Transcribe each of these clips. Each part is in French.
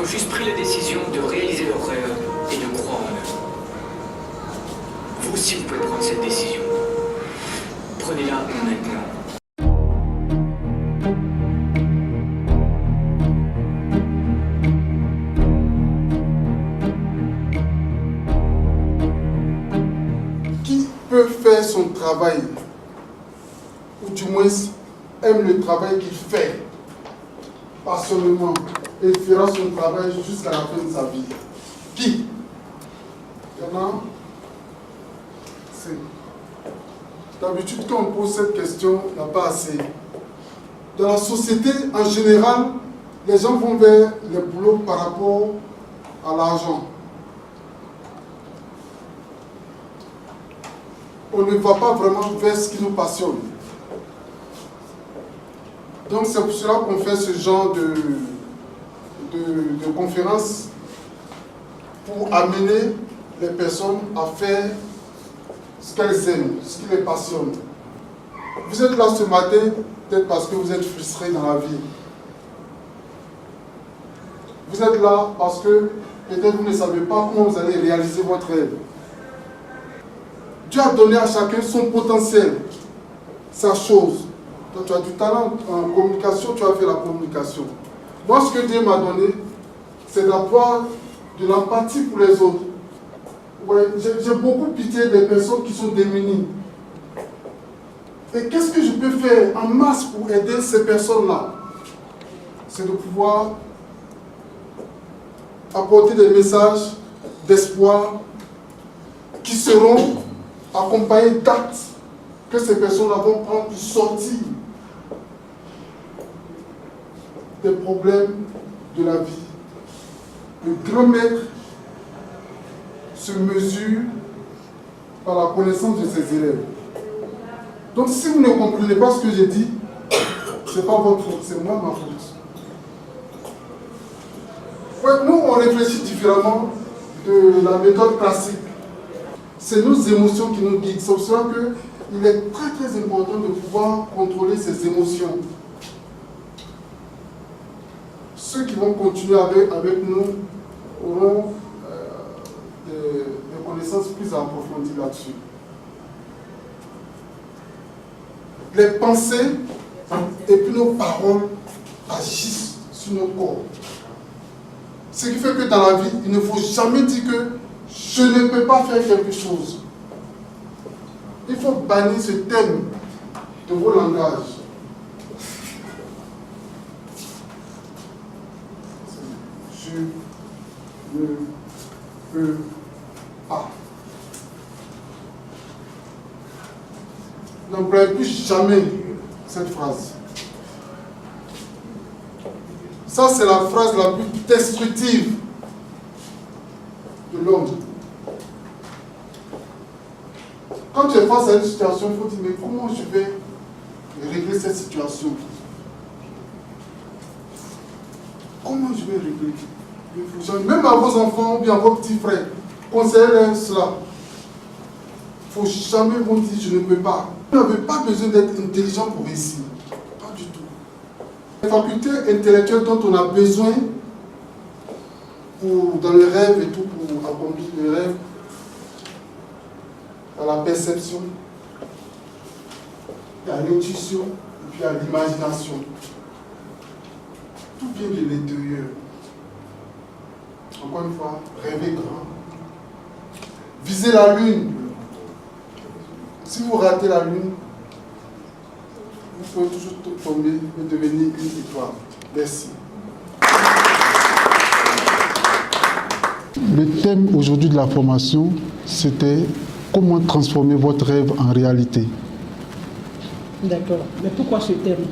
juste pris la décision de réaliser leurs rêves et de croire en eux. Vous aussi, vous pouvez prendre cette décision. Prenez-la maintenant. Qui peut faire son travail, ou du moins aime le travail qu'il fait passionnément et fera son travail jusqu'à la fin de sa vie? Qui? Il y en a? D'habitude, quand on pose cette question, il n'y a pas assez. Dans la société, en général, les gens vont vers les boulots par rapport à l'argent. On ne va pas vraiment vers ce qui nous passionne. Donc c'est pour cela qu'on fait ce genre de conférence pour amener les personnes à faire ce qu'elles aiment, ce qui les passionne. Vous êtes là ce matin, peut-être parce que vous êtes frustrés dans la vie. Vous êtes là parce que peut-être vous ne savez pas comment vous allez réaliser votre rêve. Dieu a donné à chacun son potentiel, sa chose. Toi, tu as du talent en communication, tu as fait la communication. Moi, ce que Dieu m'a donné, c'est d'avoir de l'empathie pour les autres. Ouais, j'ai beaucoup pitié des personnes qui sont démunies. Et qu'est-ce que je peux faire en masse pour aider ces personnes-là? C'est de pouvoir apporter des messages d'espoir qui seront accompagnés d'actes que ces personnes-là vont prendre pour sortir des problèmes de la vie. Le grand maître se mesure par la connaissance de ses élèves. Donc si vous ne comprenez pas ce que j'ai dit, ce n'est pas votre faute, c'est moi ma faute. Ouais, nous, on réfléchit différemment de la méthode classique. C'est nos émotions qui nous guident. C'est pour cela qu'il est très très important de pouvoir contrôler ses émotions. Ceux qui vont continuer avec nous auront des connaissances plus approfondies là-dessus. Les pensées et puis nos paroles agissent sur nos corps. Ce qui fait que dans la vie, il ne faut jamais dire que je ne peux pas faire quelque chose. Il faut bannir ce thème de vos langages. Je ne peux pas. N'employez plus jamais cette phrase. Ça, c'est la phrase la plus destructive de l'homme. Quand tu es face à une situation, il faut dire, mais comment je vais régler cette situation? Comment je vais régler? Même à vos enfants ou bien à vos petits frères, conseillez-leur cela. Il ne faut jamais vous dire, je ne peux pas. Vous n'avez pas besoin d'être intelligent pour réussir. Pas du tout. Les facultés intellectuelles dont on a besoin dans les rêves et tout, pour accomplir les rêves, à la perception, à l'intuition et puis à l'imagination. Tout vient de l'intérieur. Encore une fois, rêvez grand. Visez la lune. Si vous ratez la lune, vous pouvez toujours tomber et devenir une étoile. Merci. Le thème aujourd'hui de la formation, c'était comment transformer votre rêve en réalité. D'accord. Mais pourquoi ce thème?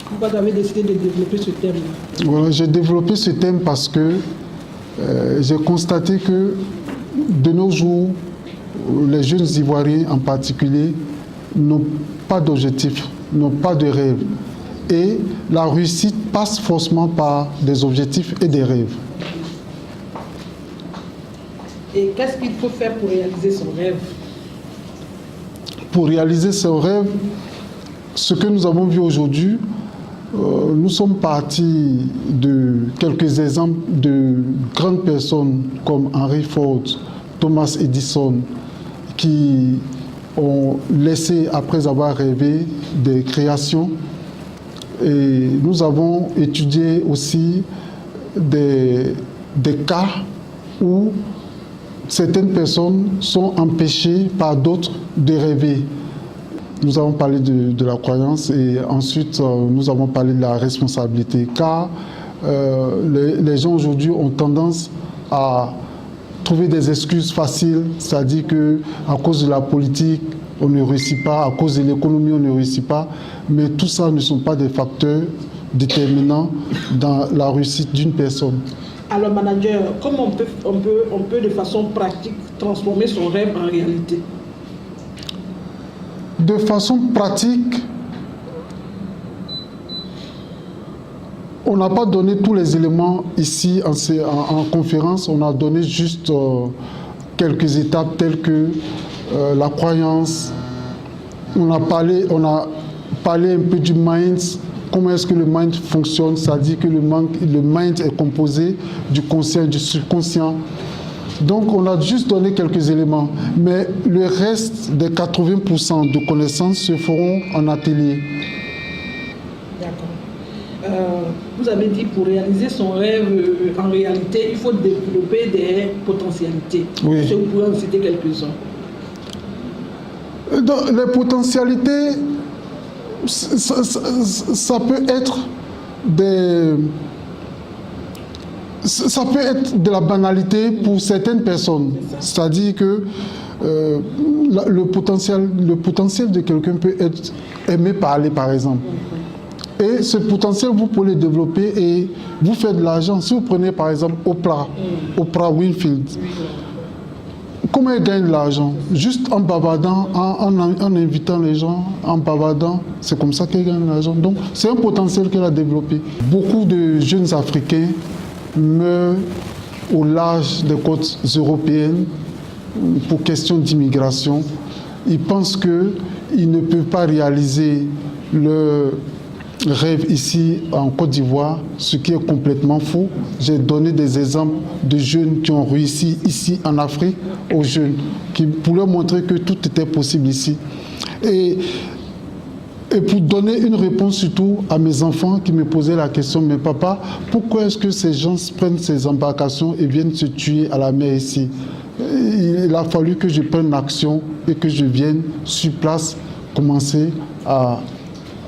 Pourquoi vous avez décidé de développer ce thème? Voilà, j'ai développé ce thème parce que j'ai constaté que de nos jours, les jeunes Ivoiriens en particulier n'ont pas d'objectif, n'ont pas de rêve. Et la réussite passe forcément par des objectifs et des rêves. Et qu'est-ce qu'il faut faire pour réaliser son rêve? Pour réaliser son rêve, ce que nous avons vu aujourd'hui, nous sommes partis de quelques exemples de grandes personnes comme Henry Ford, Thomas Edison, qui ont laissé, après avoir rêvé, des créations. Et nous avons étudié aussi des cas où certaines personnes sont empêchées par d'autres de rêver. Nous avons parlé de la croyance et ensuite nous avons parlé de la responsabilité, car les gens aujourd'hui ont tendance à trouver des excuses faciles, c'est-à-dire qu'à cause de la politique, on ne réussit pas, à cause de l'économie, on ne réussit pas, mais tout ça ne sont pas des facteurs déterminants dans la réussite d'une personne. Alors, manager, comment on peut de façon pratique transformer son rêve en réalité? De façon pratique, on n'a pas donné tous les éléments ici en conférence, on a donné juste quelques étapes telles que la croyance. On a parlé un peu du mind, comment est-ce que le mind fonctionne, c'est-à-dire que le mind est composé du conscient et du subconscient. Donc on a juste donné quelques éléments, mais le reste des 80% de connaissances se feront en atelier. D'accord. Vous avez dit pour réaliser son rêve en réalité, il faut développer des potentialités. Oui. Est-ce que vous pouvez en citer quelques-uns? Les potentialités, ça peut être de la banalité pour certaines personnes. C'est-à-dire que le potentiel de quelqu'un peut être aimer parler, par exemple. Et ce potentiel, vous pouvez le développer et vous faire de l'argent. Si vous prenez, par exemple, Oprah Winfield, comment elle gagne de l'argent? Juste en bavardant, en invitant les gens, en bavardant. C'est comme ça qu'elle gagne de l'argent. Donc, c'est un potentiel qu'elle a développé. Beaucoup de jeunes Africains meurent au large des côtes européennes pour question d'immigration. Ils pensent qu'ils ne peuvent pas réaliser leur rêve ici en Côte d'Ivoire, ce qui est complètement faux. J'ai donné des exemples de jeunes qui ont réussi ici en Afrique, aux jeunes, pour leur montrer que tout était possible ici. Et pour donner une réponse surtout à mes enfants qui me posaient la question, mais papa, pourquoi est-ce que ces gens prennent ces embarcations et viennent se tuer à la mer ici? Il a fallu que je prenne l'action et que je vienne sur place commencer à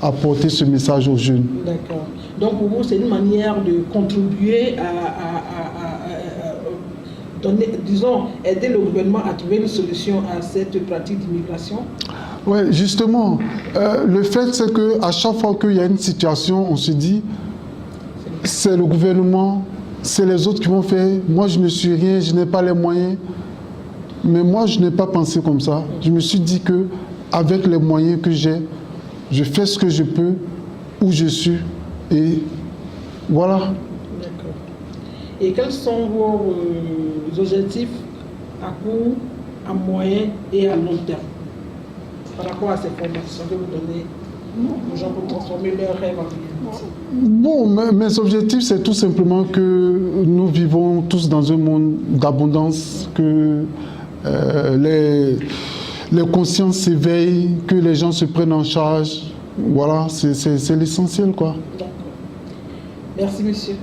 apporter ce message aux jeunes. D'accord. Donc pour vous, c'est une manière de contribuer à donner, disons, aider le gouvernement à trouver une solution à cette pratique d'immigration? Oui, justement. Le fait, c'est qu'à chaque fois qu'il y a une situation, on se dit, c'est le gouvernement, c'est les autres qui vont faire. Moi, je ne suis rien, je n'ai pas les moyens. Mais moi, je n'ai pas pensé comme ça. Je me suis dit qu'avec les moyens que j'ai, je fais ce que je peux, où je suis, et voilà. D'accord. Et quels sont vos objectifs à court, à moyen et à long terme par rapport à ces formations que vous donnez aux gens pour transformer leurs rêves en réalité? Bon, mes objectifs, c'est tout simplement que nous vivons tous dans un monde d'abondance, que les consciences s'éveillent, que les gens se prennent en charge. Voilà, c'est l'essentiel, quoi. D'accord. Merci, monsieur.